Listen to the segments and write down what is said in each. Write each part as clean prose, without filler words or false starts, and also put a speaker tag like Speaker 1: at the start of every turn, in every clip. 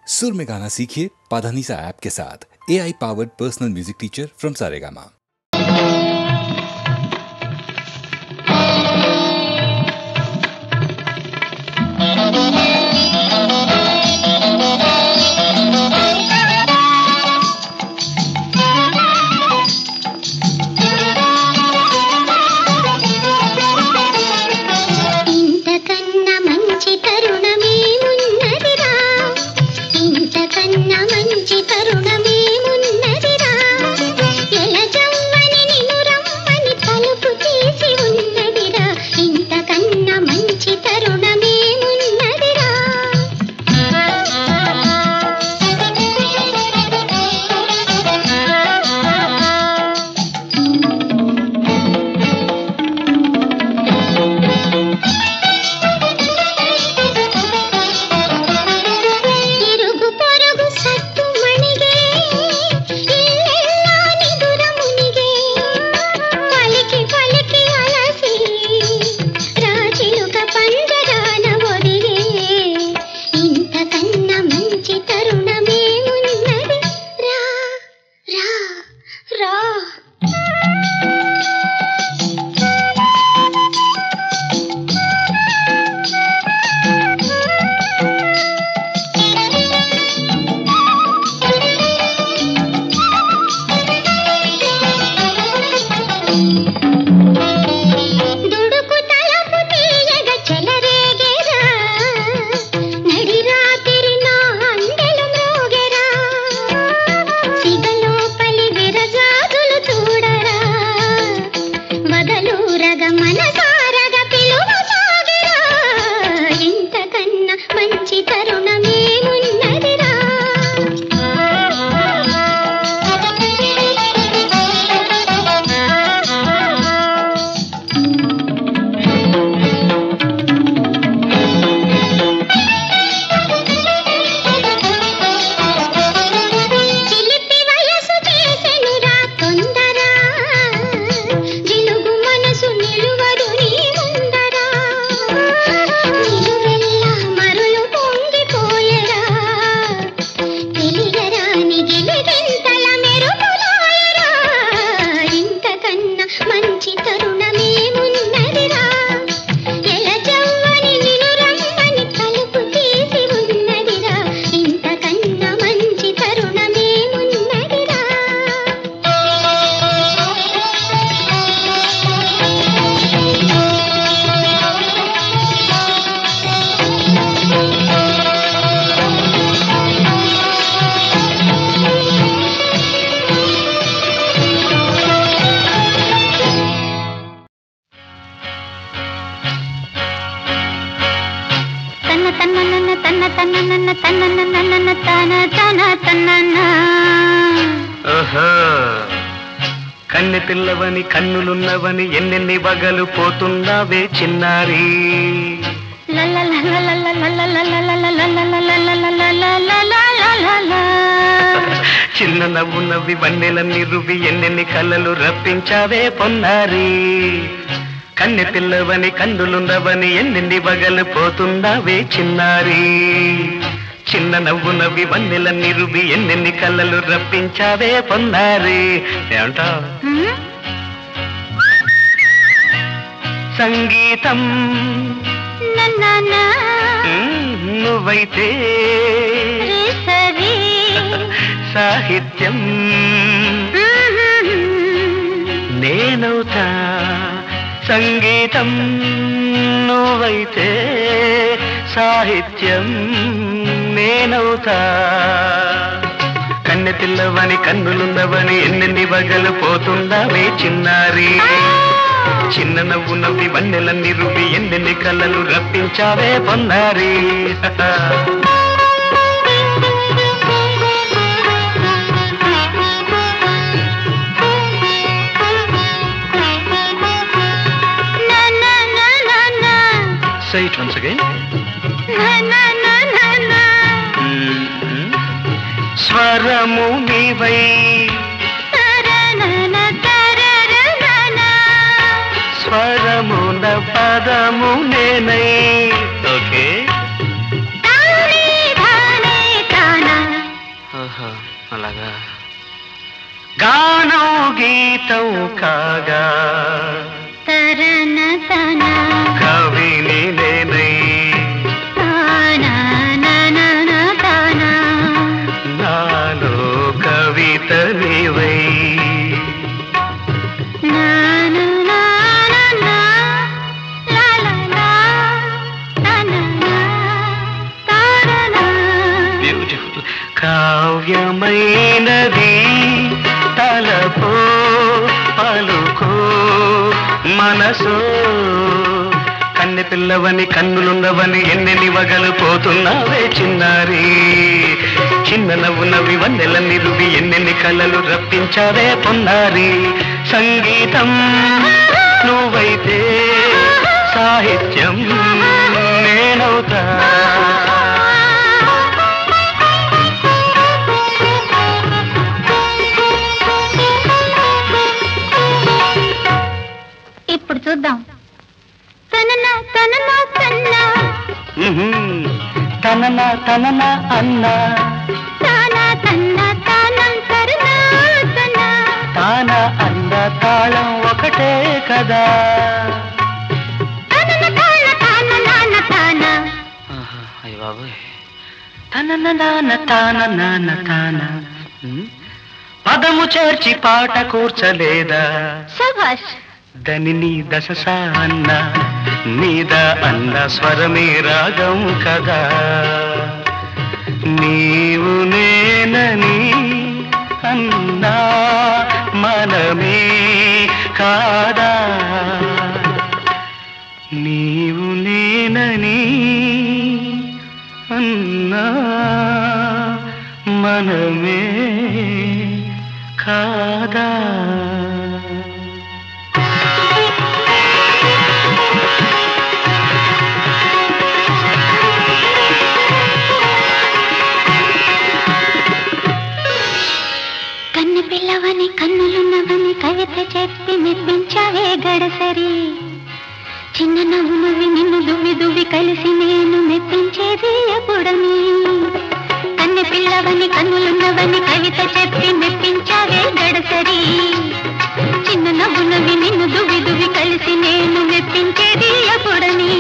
Speaker 1: सुर में गाना सीखिए पाधानीसा ऐप के साथ। AI powered personal music teacher from Saregama.
Speaker 2: కన్నె పిల్లవని కన్నులున్నవని ఎన్నెన్ని వగలు పోతున్నావే చిన్నారి. చిన్న నవ్వు నవ్వి వన్నెలన్నీ రువి ఎన్నెన్ని కలలు రప్పించావే పొన్నారి. కన్నె పిల్లవని కన్నులున్నవని ఎన్నెన్ని వగలు పోతున్నావే చిన్నారి. చిన్న నవ్వు నవ్వి వన్నెలన్నీ రువి ఎన్నెన్ని కళ్ళలు రప్పించావే పొన్నారి. ఏమంటా సంగీతం నువ్వైతే సాహిత్యం నేనవుతా. సంగీతం నువ్వైతే సాహిత్యం నేనవుతా. కన్నె పిల్లవని కన్నులున్నవని ఎన్నెన్ని వగలు పోతుందావే చిన్నారి. చిన్న నవ్వు నవ్వి వన్నెలన్నీ రువి ఎన్నెన్ని కళ్ళలు రప్పించావే పొన్నారి. Say it once again. స్వరము నీవై స్వరమున పదము నేనై. ఓకే అలాగా గానం గీతం కాగా
Speaker 3: తరన తన
Speaker 2: కవిని నేనై నాలో కవిత నీవై కావ్యమైనది తలపో పలుకో మనసో కన్నె పిల్లవని కన్నులున్నవని ఎన్నెన్ని వగలు పోతున్నావే చిన్నారి చిన్న నవ్వునవి వన్నెలన్నీ రువి ఎన్నెన్ని కళ్ళలు రప్పించావే పొన్నారి సంగీతం నువ్వైతే సాహిత్యం నేనవుతా
Speaker 3: ఇప్పుడు చూద్దాం తననా తననా తన్నా
Speaker 2: తననా తననా అన్నా
Speaker 3: తానా తన్నా తానం తరనా తనా
Speaker 2: తానా అన్న తాళం ఒకటే కదా
Speaker 3: తనన తాన తాన నాన తానా
Speaker 2: అయ్య బాబోయ్ తనన నాన తాన నాన తాన పదము చేర్చి పాట కూర్చలేదా
Speaker 3: శభాష్
Speaker 2: దని దశ అన్న నీద అన్న స్వరమే రాగం కదా నీవు నేనని అన్నా మనమే కాదా నీవు నేనని అన్నా మనమే కాదా
Speaker 3: పిల్లవని కన్నులున్నవని కవిత చెప్పి మెప్పించావే గడసరి చిన్న నవ్వు నవ్వి నిన్ను దువ్వి దువ్వి కలిసి నేను మెప్పించేది ఎప్పుడని కన్నె పిల్లవని కన్నులున్నవని కవిత చెప్పి మెప్పించావే గడసరి చిన్న నవ్వు నవ్వి నిన్ను దువ్వి దువ్వి కలిసి నేను మెప్పించేది ఎప్పుడని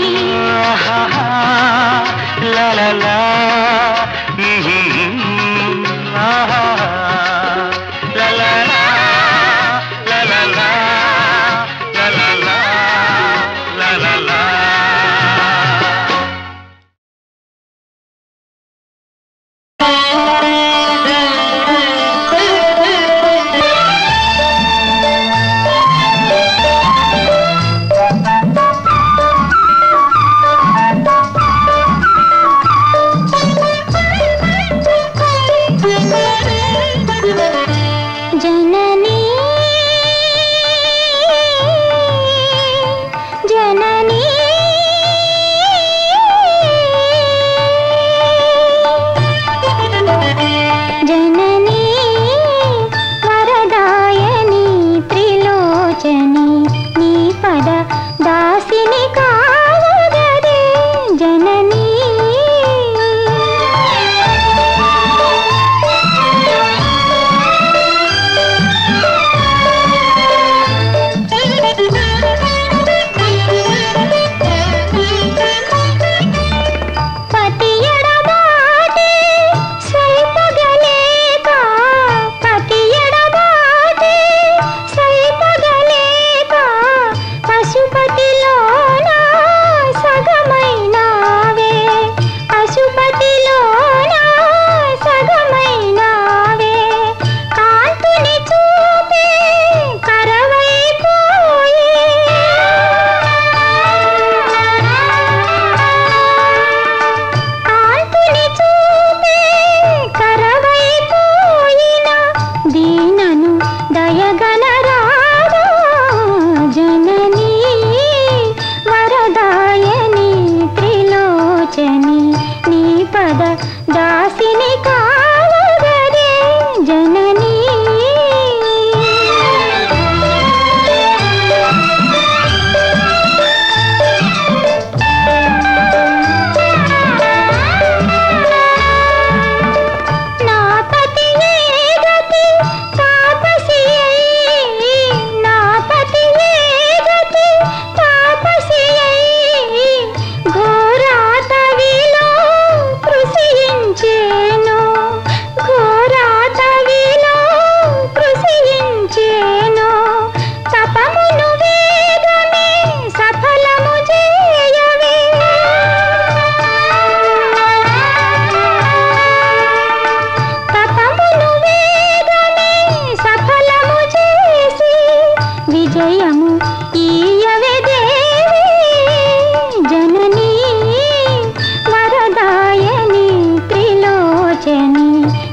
Speaker 3: కాంచని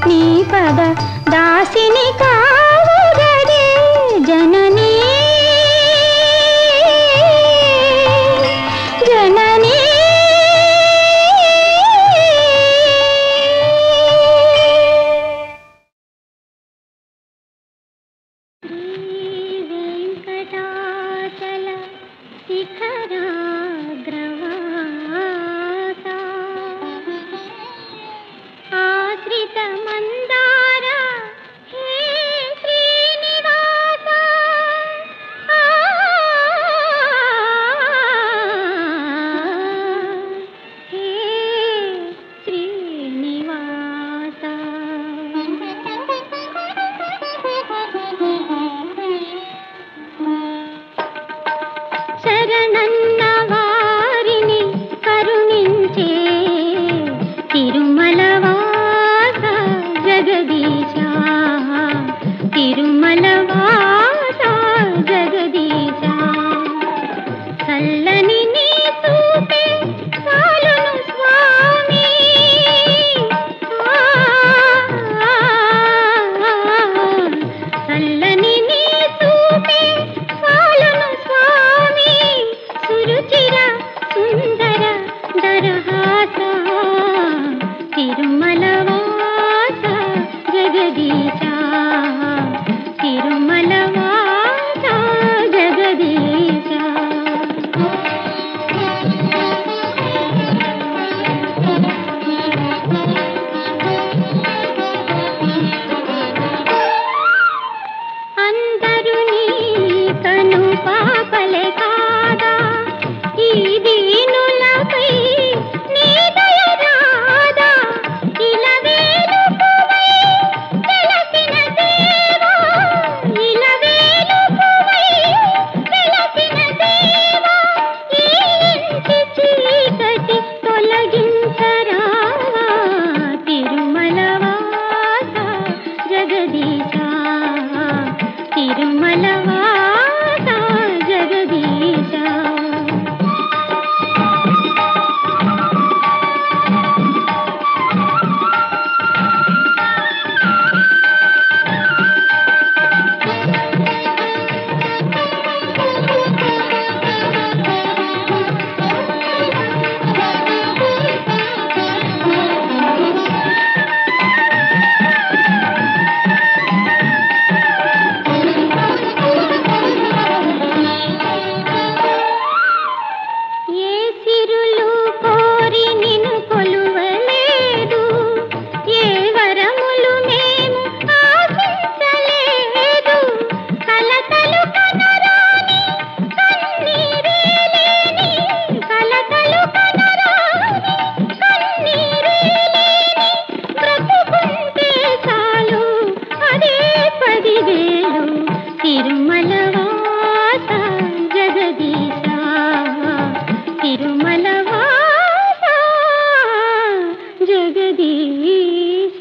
Speaker 3: నీ పద దాసిని కావగదే జననీ జననీ వెంకటాచల శిఖరాగ్రవాస ఆశ్రిత మందార హే శ్రీనివాస హే శ్రీనివాస శరణన్న వారిని కరుణించే తిరుమలవాస జగదీశ తిరుమలవాస జగదీశ చల్లని నీ చూపే చాలును స్వామి చల్లని నీ చూపే చాలును స్వామి సురుచిర సుందర దరహాస తిరుమలవాస జగదీశ తిరుమలవాస జగదీశ అందరూ నీ కను పాపలే కాదా ఈ దీనులపై నీ దయ రాదా ఇలవేలుపువై వెలసిన దేవా ఇలవేలుపువై వెలసిన దేవా ఈ ఇంటి చీకటి తొలగించరావా తిరుమలవాస జగదీశ తిరుమలవాస జగదీశ ఏ సిరులు కోరి నిన్ను కొలువలేదు ఏ వరములు మేము ఆశించలేదు కలతలు కనరాని కన్నీరేలేని కలతలు కనరాని కన్నీరేలేని బ్రతుకుంటే చాలు అదే 10,000 తిరుమలవాస జగదీశ తిరుమలవాస జగదీశ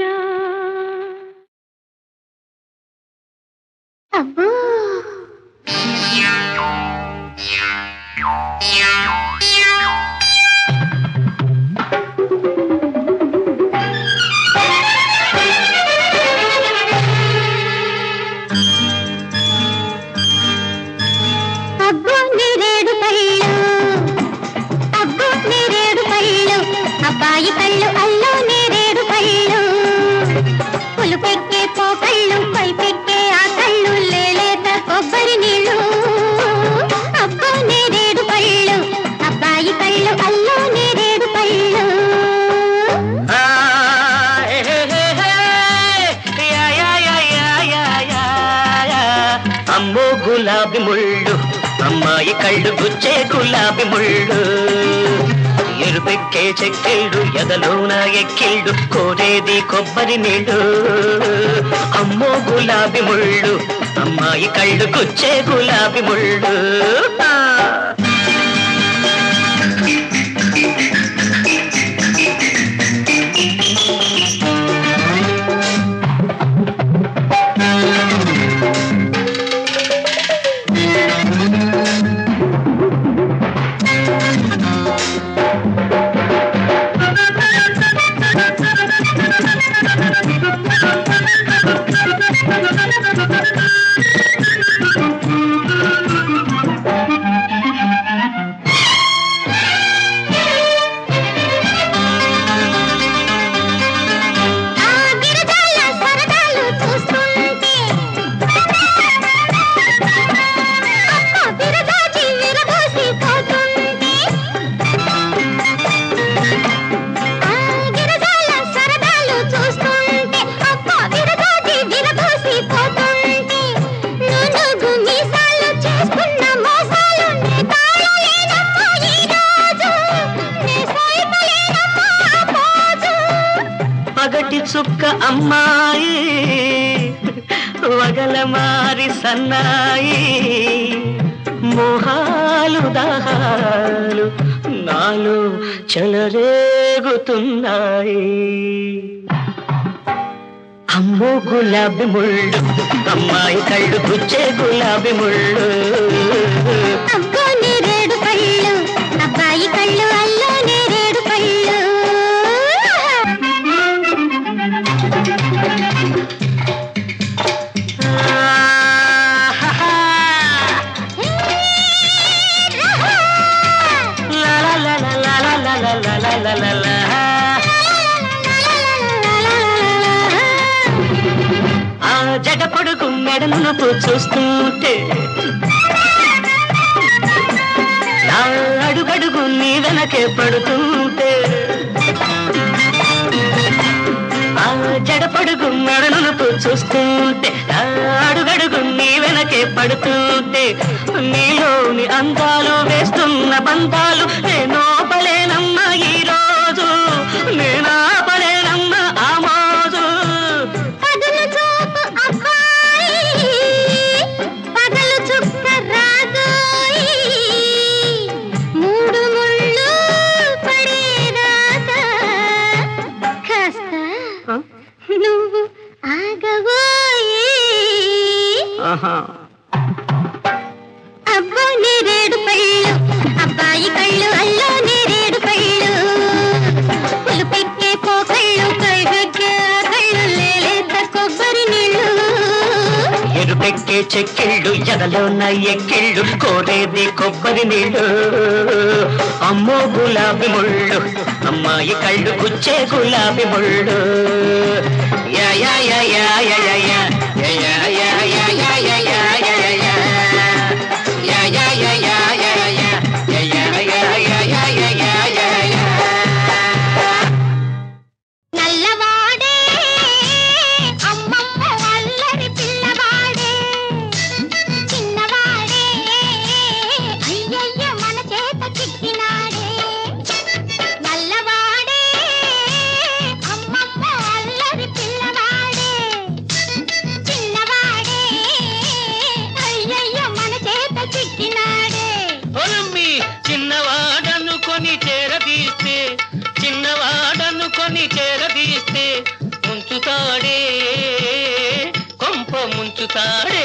Speaker 3: అబ్బో అబ్బో నేరేడు పళ్ళు అబ్బో నేరేడు పళ్ళు అబ్బాయి కళ్ళు అల్లో నేరేడు పళ్ళు పులుపెక్కే పోకళ్ళు పైపెక్కే ఆ కళ్ళు లేలేత కొబ్బరి నీళ్ళు అబ్బో నేరేడు పళ్ళు అబ్బాయి కళ్ళు అల్లో నేరేడు పళ్ళు
Speaker 2: అమ్మో గులాబీ ముళ్ళు అమ్మాయి కళ్ళు గుచ్చే గులాబీ ముళ్ళు ఎరుపెక్కే చెక్కిళ్ళు ఎదలోన ఎక్కిళ్ళు కోరేది కొబ్బరి నీళ్ళు అమ్మో గులాబీ ముళ్ళు అమ్మాయి కళ్ళు గుచ్చే గులాబీ ముళ్ళు చుక్క అమ్మాయి వగల మారి సన్నాయి మోహాలు దాహాలు నాలో చెలరేగుతున్నాయి అమ్మో గులాబీ ముళ్ళు అమ్మాయి కళ్ళు గుచ్చే గులాబీ ముళ్ళు
Speaker 3: అబ్బో నేరేడు పళ్ళు అబ్బాయి కళ్ళు అల్లో నేరేడు పళ్ళు
Speaker 2: జగ పొడుగు మెడలను చూస్తుంటే అడుగడుగు నీ వెనకే పడుతుంటే ఆ జడ పొడుగు మెడలను చూస్తుంటే అడుగడుగు నీ వెనకే పడుతుంటే నీలోని అందాలు వేస్తున్న బంధాలు నేనో పలేనమ్మ ఈ రోజు నేనా పలేనమ్మ ఆ మోజు
Speaker 3: పగలు చూపు అబ్బాయి పగలు చుక్క రాజోయి మూడు ముళ్ళు పడేదాకా కాస్త నువ్వు ఆగబోయి అబ్బో నేరేడు పళ్ళు అబ్బాయి కళ్ళు అల్లో నేరేడు పళ్ళు పులు పెట్టే కోకళ్ళు కైగెక్కే కళ్ళు లేలేత కొబ్బరి నీళ్ళు
Speaker 2: ఎరుపెక్కే చెక్కిళ్ళు ఎదలోన ఎక్కిళ్ళు కోరేది కొబ్బరి నీళ్ళు అమ్మో గులాబీ ముళ్ళు అమ్మాయి కళ్ళు గుచ్చే గులాబీ ముళ్ళు యా యా యా యా యా యా యా యా యా యా యా యా యా యా
Speaker 3: నల్లవాడే అమ్మమ్మ అల్లరి పిల్లవాడే చిన్నవాడే అయ్యయ్య మన చేత చిక్కినాడే నల్లవాడే అమ్మమ్మ అల్లరి పిల్లవాడే చిన్నవాడే అయ్యయ్య మన చేత చిక్కినాడే
Speaker 2: చిన్నవాడనుకొని చేరదీస్తే ముంచుతాడే కొంప ముంచుతాడే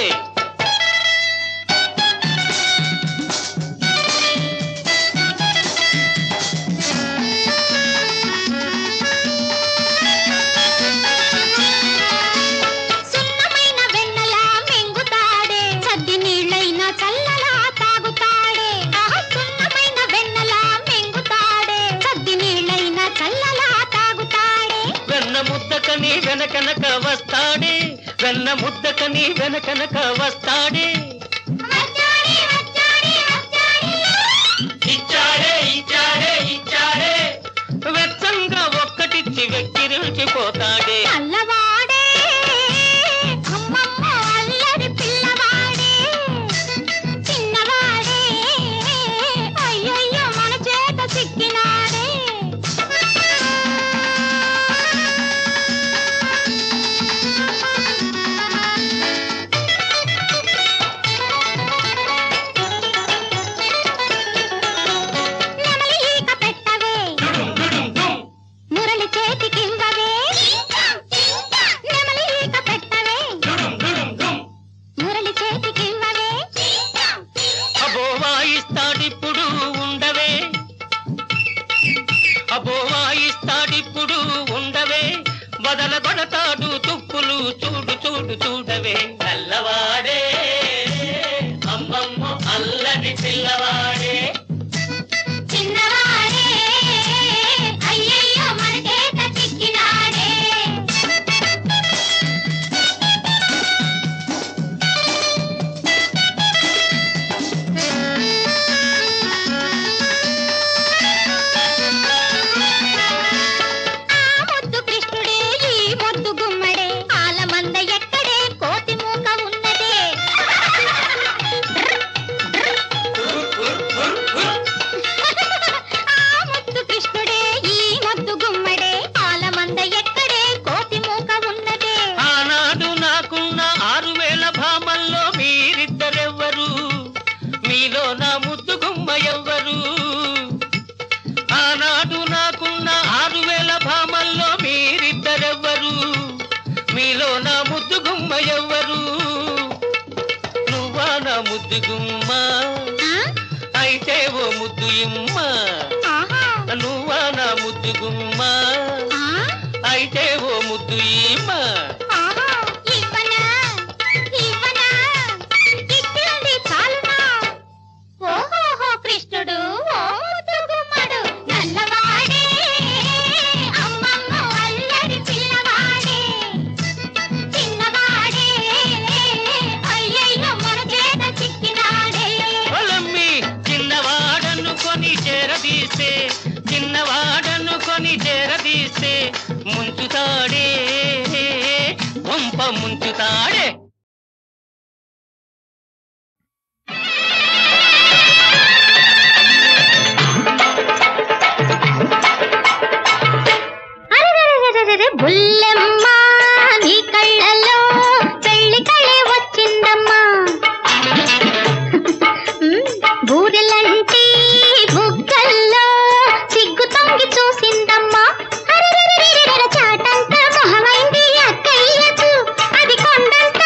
Speaker 3: సున్నమైన వెన్నలా మెంగుతాడే సద్ది నీళ్ళైనా చల్లలా తాగుతాడే సున్నమైన వెన్నలా మెంగుతాడే సద్ది నీళ్ళైనా చల్లలా తాగుతాడే
Speaker 2: వెన్న ముద్దకని వెనకనక వస్తాడే వెన్న ముద్దకని వెనకనక వస్తాడే ఇచ్చాడే ఇచ్చాడే ఇచ్చాడే వెచ్చంగా ఒక్కటిచ్చి వెక్కిరించిపోతాడే
Speaker 3: నల్లవాడే అమ్మమ్మ అల్లరి పిల్లవాడే చిన్నవాడే అయ్యయ్య మన చేత చిక్కినాడే నెమలి ఈక పెట్టవే మురళి చేతికివ్వవే నెమలి ఈక పెట్టవే మురళి చేతికివ్వవే
Speaker 2: అబో వాయిస్తాడిప్పుడు ఉండవే అబో వాయిస్తాడిప్పుడు ఉండవే బదల కొడతాడు తుప్పులు చూడు చూడు చూడవే నల్లవాడే అమ్మమ్మ అల్లరి పిల్లవాడే
Speaker 3: చిన్నవాడే అయ్యయ్యో మన చేత చిక్కినాడే ఆ ముద్దు కృష్ణుడే ఈ ముద్దు గుమ్మడే ఆలమంద ఎక్కడే కోతి మూక ఉన్నదే
Speaker 2: ముద్దు గుమ్మ అయితే ఓ ముద్దు ఇమ్మ నువ్వా నా ముద్దు గుమ్మ అయితే ఓ ముద్దు ఇమ్మ
Speaker 3: కృష్ణుడు ఓ ముద్దు గుమ్మడు నల్లవాడే అమ్మమ్మ అల్లరి పిల్లవాడే చిన్నవాడే అయ్యయ్యో మన చేత చిక్కినాడే
Speaker 2: ఒలమ్మి చిన్నవాడను కొని చేరదీస్తే చిన్నవాడను కొని చేరదీస్తే ముంచుతాడే వంప ముంచుతాడే
Speaker 3: బుల్లెమ్మ నీ కళ్ళలో పెళ్లి కళ్ళే వచ్చిందమ్మా బూరెలంటి బుగ్గల్లో సిగ్గు తొంగి చూసిందమ్మా చాటంత మొహమైంది అక్కయ్యకు అది కొండంత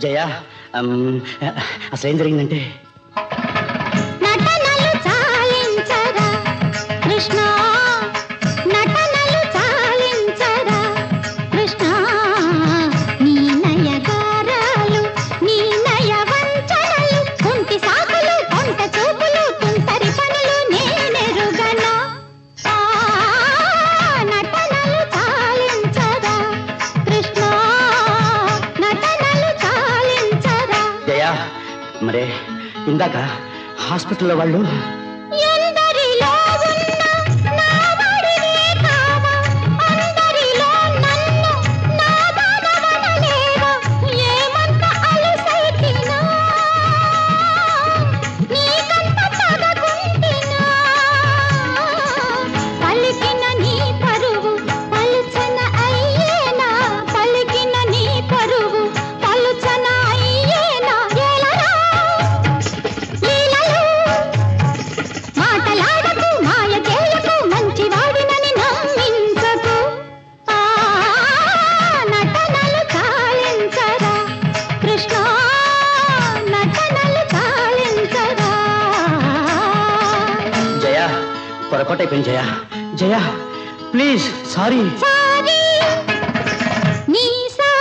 Speaker 2: జయ అసలేం జరిగిందంటే
Speaker 3: నటనలు చాలించరా కృష్ణ, నటనలు చాలించరా కృష్ణ, నీ నయగారాలు నీ నయ వంచనలు కుంటి సాకులు కొంట చూపులు తుంటరి పనులు నేనెరుగనా. నటనలు చాలించరా కృష్ణ, నటనలు చాలించరా.
Speaker 2: జయ మరే ఇందాక హాస్పిటల్లో వాళ్ళు
Speaker 3: ఎందరిలో ఉన్న నా వాడివే కావా, అందరిలో నన్ను నా దానవనలేవా, ఏమంత అలసైతినా నీకంత పదకుంటినా, పలికిన నీ పరువు పలుచన అయ్యేనా, పలికిన నీ పరువు పలుచన అయ్యేనా. ఏలరా లీలలు మాటలాడకు, మాయ చేయకు, మంచి వాడినని నమ్మించకు. నటనలు చాలించరా కృష్ణ, నటనలు చాలించరా.
Speaker 2: జయ పొరపాటైపోయింది. జయ జయ ప్లీజ్ సారీ.
Speaker 3: సారీ నీసా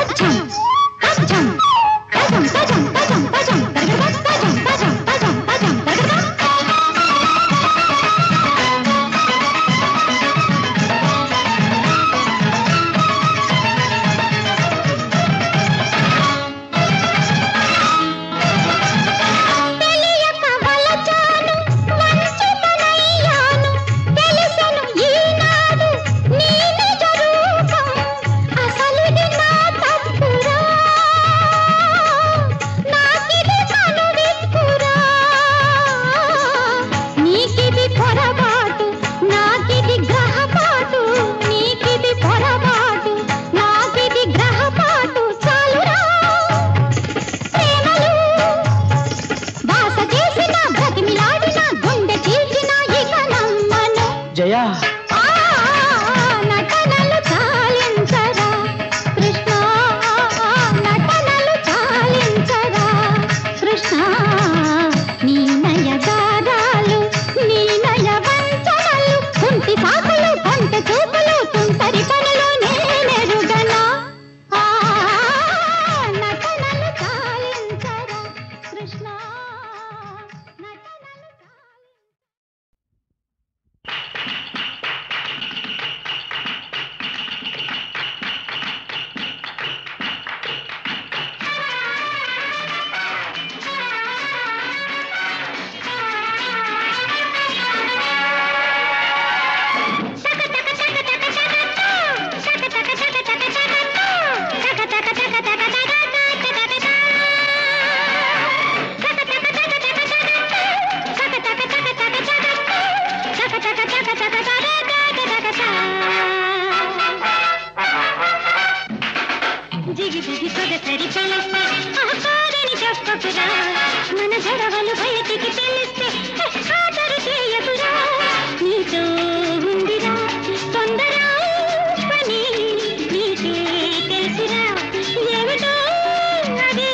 Speaker 3: అచ్చం అచ్చం తజం తజం తజం తజం తరగద తజం తజం తజం తజం తరగద. తెలియక వలచాను వంచితనయ్యాను, తెలిసెను ఈనాడు నీ నిజ రూపం, అసలిది నా తప్పురా, నాకిది కనువిప్పురా, నీకిది పొరపాటు నాకిది గ్రహపాటు, నీకిది పొరపాటు నాకిది గ్రహపాటు. చాలురా ప్రేమలు బాస చేసిన బ్రతిమిలాడిన గుండె చీల్చిన ఇక నమ్మను.
Speaker 2: జయ
Speaker 3: నటనలు చాలించరా కృష్ణ, నటనలు చాలించరా కృష్ణ, నీ నయగారాలు నీ నయ వంచనలు కుంటి సాకులు కొంట చూపులు తుంటరి పనులు నేనెరుగనా. నటనలు చాలించరా కృష్ణ, నటనలు జిగి జిగి సొగసరి తెలిస్తే ఆకారని చెప్పకురా, మన గొడవలు బయటికి తెలిస్తే ఆదరు చేయకురా. నీతో ఉందిరా తొందర పని నీకే తెలుసురా, ఏమిటో అది.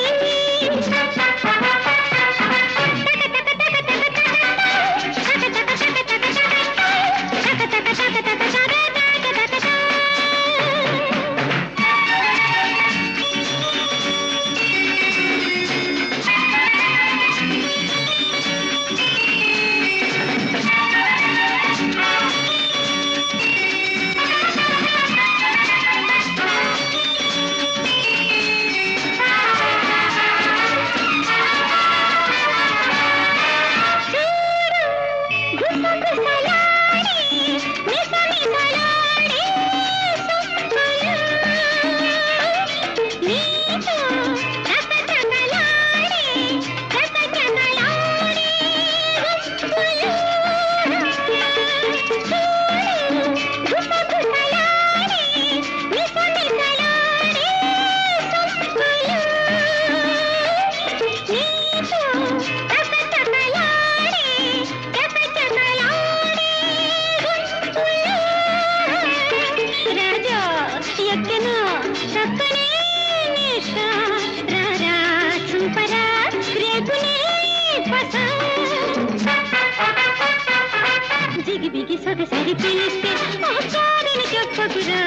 Speaker 3: జిగిబిగి సొగసరి పిలిస్తే కాదని చెప్పకురా,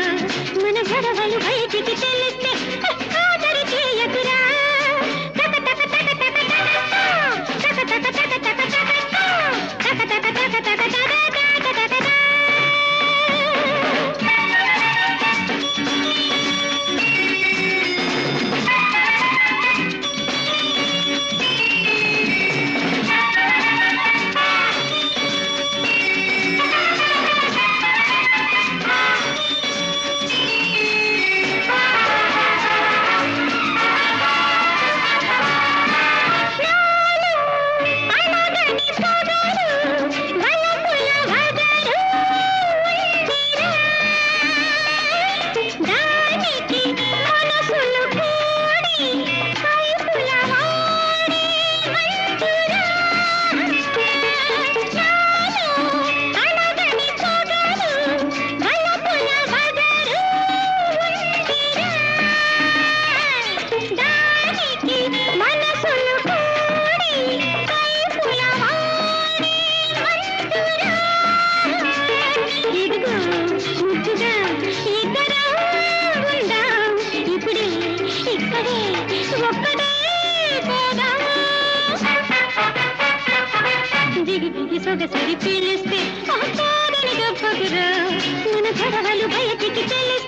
Speaker 3: మన గొడవలు బయటికి తెలిస్తే కాదరి చేయకురా. దిగి సొగసరి పిలిస్తే కాదని చెప్పకురా, మన గొడవలు బయటికి తెలిస్తే